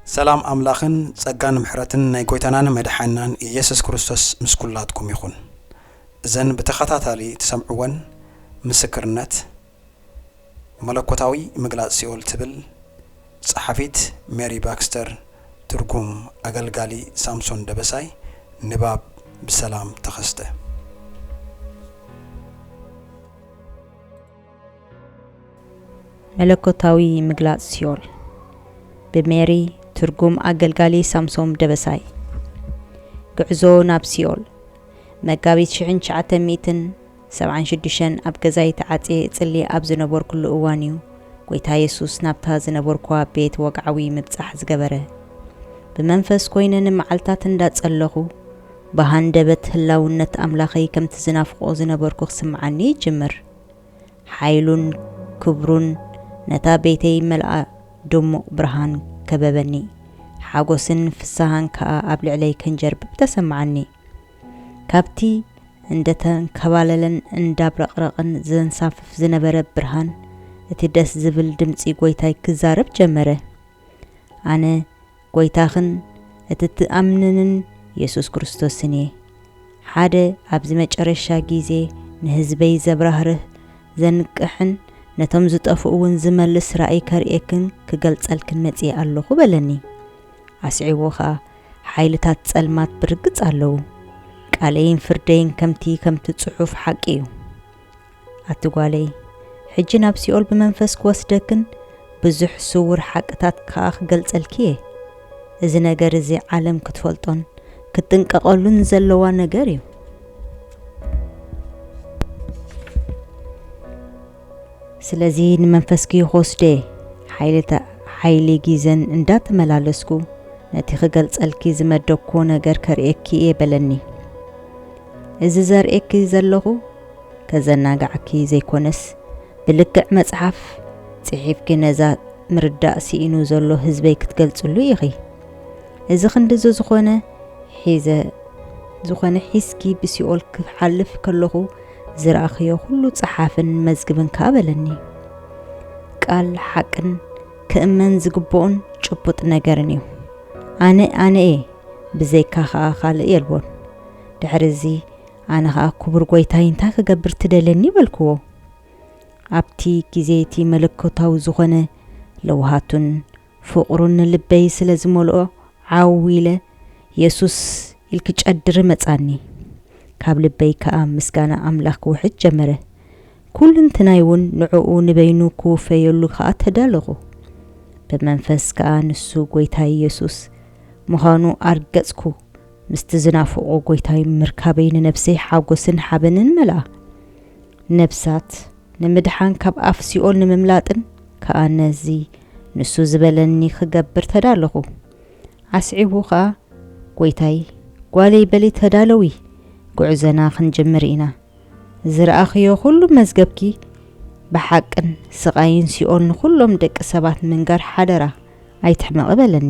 سلام أملاخن ጸጋን ምሕረትን ናይ ጎይታናን መድሓናን ኢየሱስ ክርስቶስ ምስኩላትኩም ይኹን ዘን በተኸታታሊ ተሰምዑወን ምስክርነት መለኮታዊ ምግላጽ ሲኦል ትብል ጸሐፊት ሜሪ ባክስተር ትርጉም አገልጋሊ ሳምሶን ደበሳይ ንባብ በሰላም ተኸስተ መለኮታዊ ምግላጽ ሲኦል በሜሪ ትርጉም አገልጋሊ ሳምሶን ደበሳይ ጉዕዞ ናብ ሲኦል መጋቢት 1976 ኣብ ገዛይ ተዓጼ ጽሊ ኣብ ዝነበር ኩሉ እዋንዩ ጎይታ ኢየሱስ ናብታ ዝነበርኳ ቤት ወግዓዊ ምብጻሕ ዝገበረ በመንፈስ ኮይነን መዓልታት እንዳጸለኹ በሃንደበት ህላውነት አምላኸይ ከምት ዝናፍቆ ዝነበርኩ ክስምዓኒ ጅምር ኃይሉን ክብሩን ነታ ቤተይ መልአ ድሙቕ ብርሃን ከበበኒ ሓጎስን ፍሳሃን ከኣ ኣብ ልዕለይ ከንጀርብ ተሰምዓኒ ካብቲ እንደተን ከባለለን እንዳብረቕረቕን ዘንሳፍፍ ዝነበረ ብርሃን እቲ ደስ ዝብል ድምጺ ጎይታይ ክዛረብ ጀመረ ኣነ ጎይታኽን እቲ ትኣምንን ኢየሱስ ክርስቶስን ሓደ ኣብ ዝመጨረሻ ጊዜ ንህዝበይ ዘብራህርህ ዘንቅሕን ነቶም ዝጠፍኡውን ዝመልስ ራእይ ከርኤክን ክገልጸልክን መጽእ ኣለኹ በለኒ ኣስዒቦኻ ሓይልታት ጸልማት ብርግጽ ኣለዉ ቃለይን ፍርደይን ከምቲ ጽሑፍ ሓቂ እዩ ኣትጓለይ ሕጂ ናብ ሲኦል ብመንፈስ ክወስደክን ብዙሕ ስውር ሓቅታት ከኣ ክገልጸልኪ እዚ ነገር እዚ ዓለም ክትፈልጦን ክትንቀቐሉን ዘለዋ ነገር እዩ ስለዚ ንመንፈስኪ ኾስደ ሓይሊ ጊዜን እንዳተመላለስኩ ነቲ ክገልጸልኪ ዝመደብኮ ነገር ከርኤኪ በለኒ እዚ ዘርኤኪ ዘለኹ ከዘናጋዕኪ ዘይኮነስ ብልክዕ መጽሓፍ ጽሒፍኪ ነዛ ምርዳእ ሲኢኑ ዘሎ ህዝበይ ክትገልጽሉ ይኺ እዚ ክንዲ ዝኾነ ሒዝኪ ብሲኦል ክሓልፍ ከለኹ ዝራእኽዮ ሁሉ ጽሓፍን መዝግብን ካበለኒ ቃል ሓቅን ክእመን ዝግብኦን ጭቡጥ ነገርን እዩ ኣነ ብዘይካ ኸኣ ካልእ የልቦን ድሕሪዚ ኣነ ኸኣ ክቡር ጎይታይ እንታይ ክገብር ትደለኒ በልክዎ ኣብቲ ጊዜቲ መለኮታዊ ዝኾነ ለውሃቱን ፍቕሩን ልበይ ስለ ዝመልኦ ዓዊለ ኢየሱስ ኢልክ ጨድር መጻኒ ካብ ልበይ ከኣ ምስጋና ኣምላኽ ክውሕድ ጀመረ ኩልንትናይውን ንዕኡ ንበይኑ ክውፈየሉ ከኣ ተዳለኹ በመንፈስ ከኣ ንሱ ጎይታይ ኢየሱስ ምዃኑ ኣርገጽኩ ምስቲ ዝናፍቆ ጎይታይ ምርካበይ ንነፍሰይ ሓጎስን ሓበንን መልኣ ነብሳት ንምድሓን ካብ ኣፍ ሲኦል ንምምላጥን ከኣ ነዚ ንሱ ዝበለኒ ክገብር ተዳለኹ ኣስዒቡ ከኣ ጎይታይ ጓለይ በሊ ተዳለዊ ጉዕዘና ክንጅምር ኢና ዝረኣኽዮ ሁሉ መዝገብኪ ብሓቅን ስቃይን ሲኦል ንኹሎም ደቂ ሰባት መንጋር ሓደራ ኣይትሕመቕ በለኒ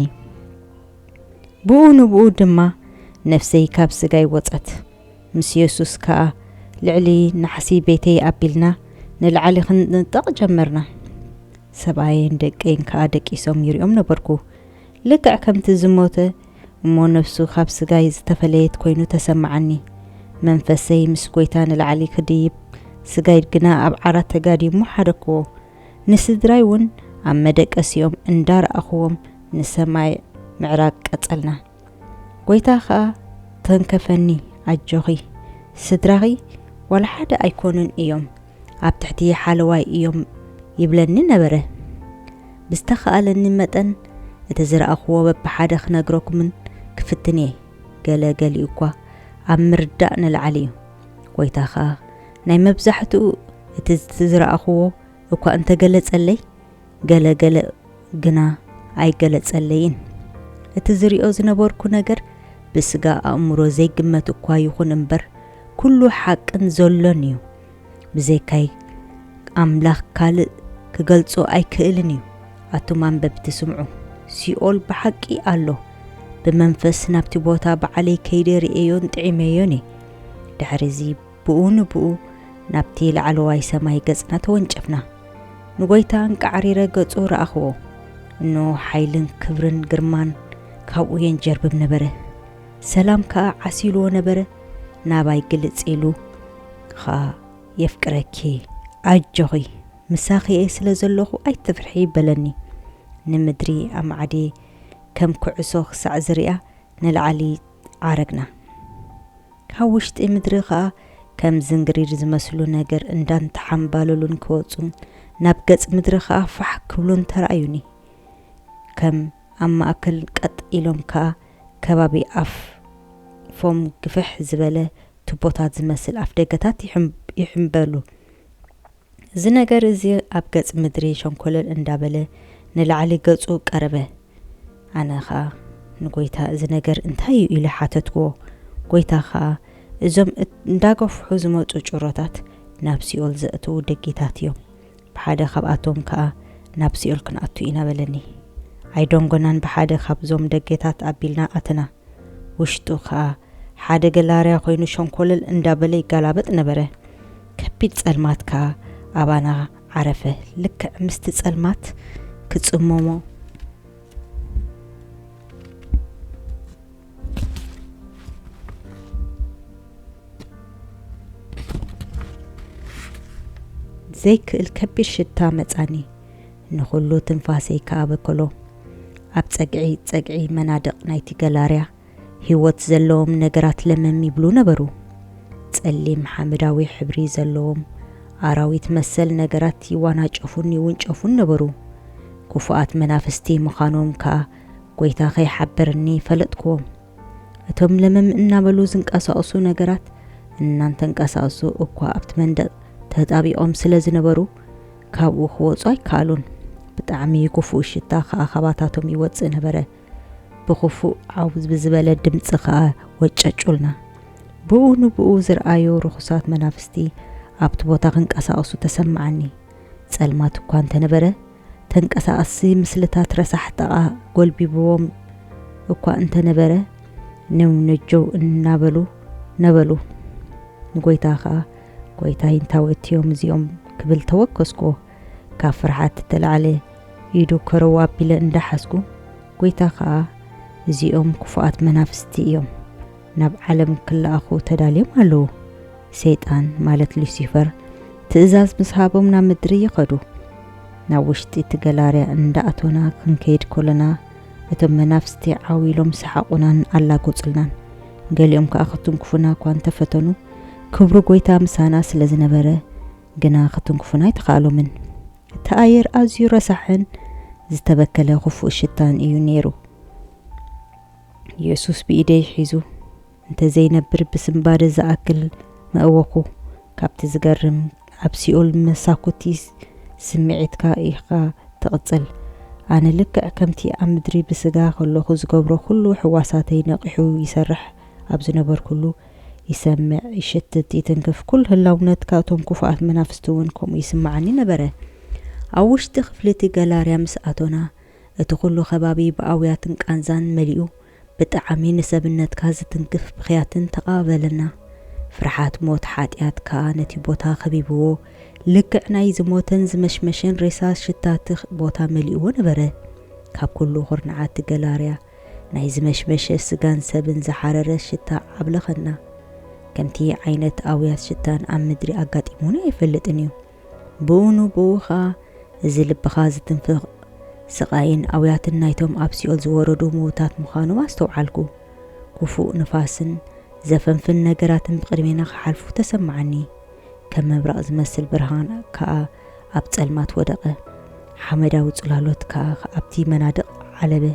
ብኡ ድማ ነፍሰይ ካብ ስጋይ ወፀት ምስ ኢየሱስ ከኣ ልዕሊ ናሕሲ ቤተይ ኣቢልና ንልዓሊ ክንጥቕ ጀመርና ሰብኣይን ደቀይን ከኣ ደቂሶም ይሪኦም ነበርኩ ልክዕ ከምቲ ዝሞተ እሞ ነፍሱ ካብ ስጋይ ዝተፈለየት ኮይኑ ተሰምዓኒ መንፈሰይ ምስ ጎይታ ንልዓሊ ክድይብ ስጋይ ግና ኣብ ዓራት ተጋዲሙ ሓደክዎ ንስድራይ እውን ኣብ መደቀሲኦም እንዳረኣኽዎም ንሰማይ ምዕራቅ ቀጸልና ጎይታ ከኣ ተንከፈኒ ኣጆኺ ስድራኺ ወላ ሓደ ኣይኮኑን እዮም ኣብ ትሕቲ ሓለዋይ እዮም ይብለኒ ነበረ ብዝተኸኣለኒ መጠን እቲ ዝረኣኽዎ በብሓደ ክነግረኩምን ክፍትንየ ገለገሊኡ እኳ ኣብ ምርዳእ ንልዓሊ እዩ ጎይታ ከኣ ናይ መብዛሕትኡ እቲ ዝረኣኽዎ እኳ እንተገለጸለይ ገለገለ ግና ኣይገለጸለይን እቲ ዝሪኦ ዝነበርኩ ነገር ብስጋ ኣእምሮ ዘይግመት እኳ ይኹን እምበር ኩሉ ሓቅን ዘሎን እዩ ብዘይካይ ኣምላኽ ካልእ ክገልጾ ኣይክእልን እዩ ኣቱማን በብትስምዑ ሲኦል ብሓቂ ኣሎ በመንፈስ ናብቲ ቦታ በዓለይ ከይደ ርኤዮን ጥዒመዮን ድሕሪዚ ብኡ ናብቲ ለዓለዋይ ሰማይ ገጽና ተወንጨፍና ንጎይታ እንቃዕሪረ ገጹ ረኣኽዎ إنه حيلن كبرن جرمان كاوين جرب بنبره سلام كا عسيلو نبره ناباي قلت إلو خا يفكركي أجوغي مساخي سلازلوخو أي تفرحي بلني نمدري أم عدي كم كعسوخ سعزريا نلعلي عارقنا هاوشت مدرخا كم زنجرير زمسلو نجر اندان تحمبالولون كوتسون نابقص مدرخا فحكولون ترايوني كم أما أكل قط إلوم كا كبابي أف فوم قفح زبالة تبوتات زمسل أف دقتات يحمبالو زنجر زي أبقص مدري شنكولل اندابله نلعلي قصو قربه أنا خا نقويتا زنجر انتايو إلي حاتتكو قويتا خا إزم انداقف حزموت وجورتات نابسيول زأتو دقيتاتيوم بحادة خباتهم كا نابسيول كنأتو إنا بلني عيدون قنان بحادة خبزوم دقيتات أبيلنا أتنا وشتو خا حادة قلاريا خوينو شنكولل اندابلي قلابت نبره كبيت سألمات كا أبانا عرفه لك مست سألمات كتسمومو زيك الكبير شتا متاني نخلو تنفاسي كابكلو أب تسقعي منادق نايتي قلاريا هيوت زلوم نقرات لمن يبلو نبرو تسألي محمداوي حبري زلوم አራዊት መሰል ነገራት ይዋናጨፉን ይውንጨፉን ነበሩ ኩፋት መናፍስቲ መኻኖም ካ ጎይታ ኸይሐበርኒ ፈለጥኩም እቶም ለመም እናበሉ ዝንቀሳቀሱ ነገራት እናንተ እንቀሳቀሱ እኳ ኣብት መንደቅ ተጣቢኦም ስለዝነበሩ ካብኡ ክወጹ ኣይካሉን ብጣዕሚ ኩፉእ ሽታ ከኣኸባታቶም ይወጽእ ነበረ ብኹፉእ ዓውዝ ብዝበለ ድምፂ ኸ ወጨጩልና ብኡ ንብኡ ዝርአዩ ርኹሳት መናፍስቲ ኣብቲ ቦታ ክንቀሳቀሱ ተሰማዓኒ ጸልማት እኳ እንተነበረ ተንቀሳቀሲ ምስልታት ረሳሕጠቃ ጎልቢብዎም እኳ እንተነበረ ነውነጆው እናበሉ ነበሉ ንጎይታ ኸ ጎይታ ይንታወትዮም እዚኦም ክብል ተወከስኩ ካብ ፍርሓት ተላዕለ ኢዱ ከረዋ ቢለ እንዳሓስኩ ጎይታ ኸ እዚኦም ኩፋት መናፍስቲ እዮም ናብ ዓለም ክላኣኹ ተዳልዮም ኣለዉ ሰይጣን ማለት ሉሲፈር ትእዛዝ ምስሃቦም ናብ ምድሪ ይኸዱ ናብ ውሽጢ ትገላርያ እንዳኣቶና ክንከይድ ኮለና እቶም መናፍስቲ ዓዊሎም ሰሓቁናን ኣላጎጽልናን ገሊኦም ከዓ ክትንኩፉና እኳ እንተፈተኑ ክብሩ ጎይታ ምሳና ስለዝነበረ ግና ክትንኩፉና ኣይተኻእሎምን እቲ ኣየር ኣዝዩ ረሳሕን ዝተበከለ ክፉእ ሽታን እዩ ነይሩ ኢየሱስ ብኢደይ ሒዙ እንተ ዘይነብር ብስምባደ ዝኣክል መእወኩ ካብቲ ዝገርም ኣብ ሲኦል መሳኩቲስ ስምዒትካ ኢኻ ተቕጽል ኣነ ልክዕ ከምቲ ኣብ ምድሪ ብስጋ ከለኹ ዝገብሮ ኩሉ ሕዋሳተይ ነቂሑ ይሰርሕ ኣብ ዝነበር ኩሉ ይሰምዕ ይሽትት ይትንክፍ ኩል ህላውነት ካቶም ኩፋት መናፍስቲ እውን ከምኡ ይስማዓኒ ነበረ ኣብ ውሽጢ ክፍልቲ ገላርያ ምስ ኣቶና እቲ ኩሉ ከባቢ ብኣውያትን ቃንዛን መሊኡ ብጣዕሚ ንሰብነትካ ዝትንክፍ ብኽያትን ተቐባበለና ፍርሓት ሞት ሓጢኣት ከዓ ነቲ ቦታ ኸቢብዎ ልክዕ ናይ ዝሞተን ዝመሽመሽን ሬሳ ሽታት ቦታ መሊእዎ ነበረ ካብ ኩሉ ኹርናዓት ገላርያ ናይ ዝመሽመሸ ስጋን ሰብን ዝሓረረ ሽታ ዓብለኸና ከምቲ ዓይነት ኣውያት ሽታን ኣብ ምድሪ ኣጋጢሙኒ ኣይፈልጥን እዩ ብኡ ኸ እዚ ልብኻ ዝትንፍቕ ስቃይን ኣውያትን ናይቶም ኣብ ሲኦል ዝወረዱ ሞታት ምዃኖም ኣስተውዓልኩ ክፉእ ንፋስን ዘፈንፍን ነገራትን ብቅድሜና ክሓልፉ ተሰማዓኒ ከም መብራቕ ዝመስል ብርሃን ከዓ ኣብ ጸልማት ወደቀ ሓመዳዊ ጽላሎት ከዓ ኣብቲ መናድቕ ዓለበ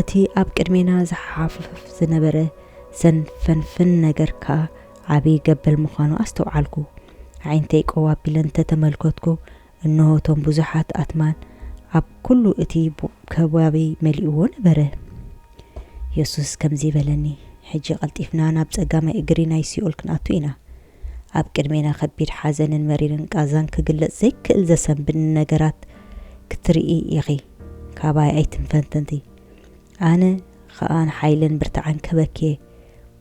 እቲ ኣብ ቅድሜና ዝሓፍፍ ዝነበረ ዘንፈንፍን ነገር ከዓ ዓብይ ገበል ምዃኑ ኣስተውዓልኩ ዓይንተይ ቆዋቢለን ተተመልከትኩ እነሆቶም ብዙሓት ኣትማን ኣብ ኩሉ እቲ ከባቢ መሊእዎ ነበረ ኢየሱስ ከምዚ በለኒ ሕጂ ቀልጢፍና ናብ ጸጋማይ እግሪ ናይ ሲኦል ክንኣቱ ኢና ኣብ ቅድሜና ከቢድ ሓዘንን መሪርን ቃዛን ክግለጽ ዘይክእል ዘሰንብን ነገራት ክትርኢ ኢኺ ካባይ ኣይትንፈንተንቲ ኣነ ኸኣን ሓይልን ብርትዓን ከበክየ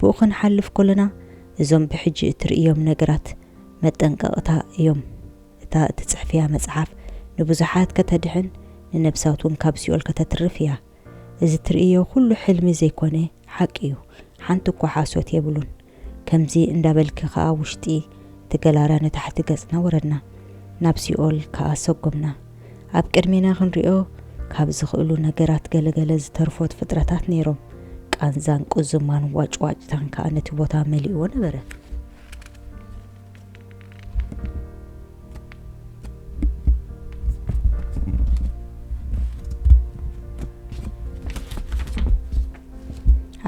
ብኡ ክንሓልፍ ኮለና እዞም ብሕጂ እትርእዮም ነገራት መጠንቀቕታ እዮም እታ እትጽሕፍያ መጽሓፍ ንብዙሓት ከተድሕን ንነብሳቱን ካብ ሲኦል ከተትርፍያ እዚ ትርእዮ ኩሉ ሕልሚ ዘይኮነ ሓቂዩ ሓንቲ እኳ ሓሶት የብሉን ከምዚ እንዳበልክ ከዓ ውሽጢ ተገላራነ ታሕቲ ገጽና ወረድና ናብ ሲኦል ከዓ ሰጎምና ኣብ ቅድሜና ክንሪኦ ካብ ዝኽእሉ ነገራት ገለገለ ዝተርፎት ፍጥረታት ነይሮም ቃንዛን ቁዝማን ዋጭዋጭታን ከዓ ነቲ ቦታ መሊእዎ ነበረ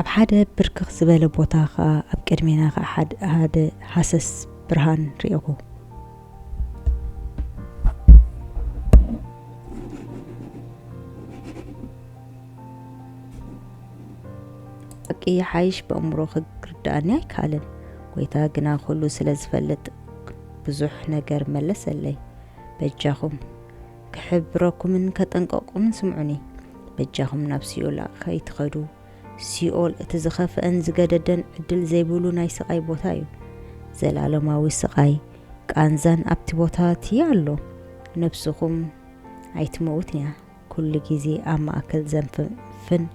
ኣብ ሓደ ብርክኽ ዝበለ ቦታ ከዓ ኣብ ቅድሜና ከዓ ሓደ ሃሰስ ብርሃን ሪእኹ أكيد حايش بأمره خرداني كالن ويتا جنا خلو سلز فلت بزح نجر ملس اللي بجاهم كحبركم من كتنقاكم سمعني بجاهم نفسي ولا خيت خدو سيول اتزخف أنز جددن عدل زيبولو ناي سقاي بوتايو زلالماوي سقاي كأنزان أبتبوتات يالو نفسكم عيتموتني كل جزي أما أكل زنف فن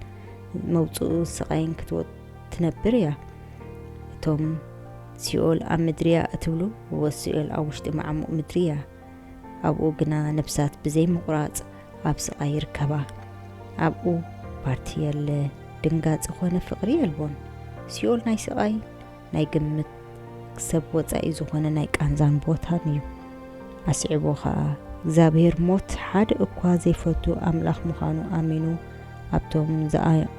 موضوع سقاين كتوت تنبريا توم سيول أمدريا أتولو وسيول أوشت مع مدريا أبو جنا نفسات بزي مقراط أب سقاير كبا أبو بارتيا اللي دنقات أخوانا فقرية البون سيول ناي سقاي ناي قمت كسب وطاي زخوانا ناي كانزان بوتانيو أسعبوها زابير موت حاد أكوا زي فتو أملاخ مخانو آمينو أبتم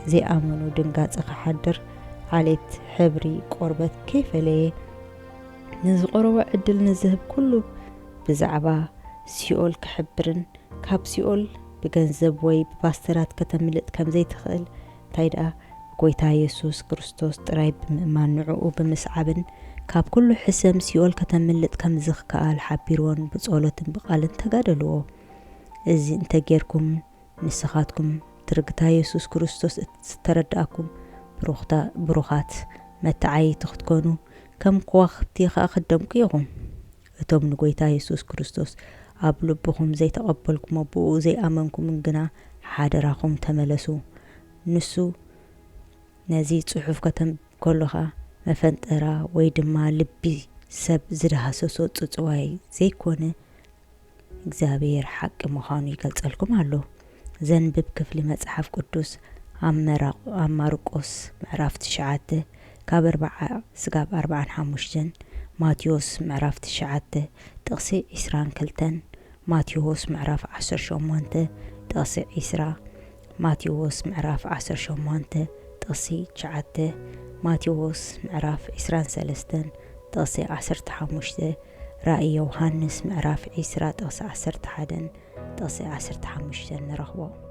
زي آمنو دنقات أخحدر عليت حبري قربت كيف ليه نزقروا عدل نزهب كله بزعبا سيول كحبرن كاب سيول بجنزب وي بباسترات كتملت كم زي تخيل تايدا قويتا يسوس كريستوس ترايب مانعو بمسعبن كاب كله حسم سيول كتملت كم زخ كال حبيرون بصولت بقالن تقادلو إذ انت جيركم نسخاتكم ترقتا يسوس كريستوس ترداكم بروخات متعاي تختكونو كم قواخ تيخا خدمكيهم اتوم نقويتا يسوس كريستوس أبلو بخم زي تقبلكم أبو زي أمنكم من جنا حادراكم تملسو نسو نزيد صحف كتم كلها مفنترا ويدما لبي سب زرها سوسوت تسواي زي كونه እግዚአብሔር حق مخانو يقلصلكم አለው ዘንብብ ክፍሊ መጽሐፍ ቅዱስ አማርቆስ ምዕራፍ 9 ካብ 40 ስጋብ 45 ማቴዎስ ምዕራፍ 9 ጥቕሲ 22 ማቴዎስ ምዕራፍ 18 ጥቕሲ 20 ማቴዎስ ምዕራፍ 18 ጥቕሲ 9 ማቴዎስ ምዕራፍ 23 ጥቕሲ 15 ራእይ ዮሐንስ ምዕራፍ 20 ጥቕሲ 11 ጥቕሲ 15 ንረኽቦ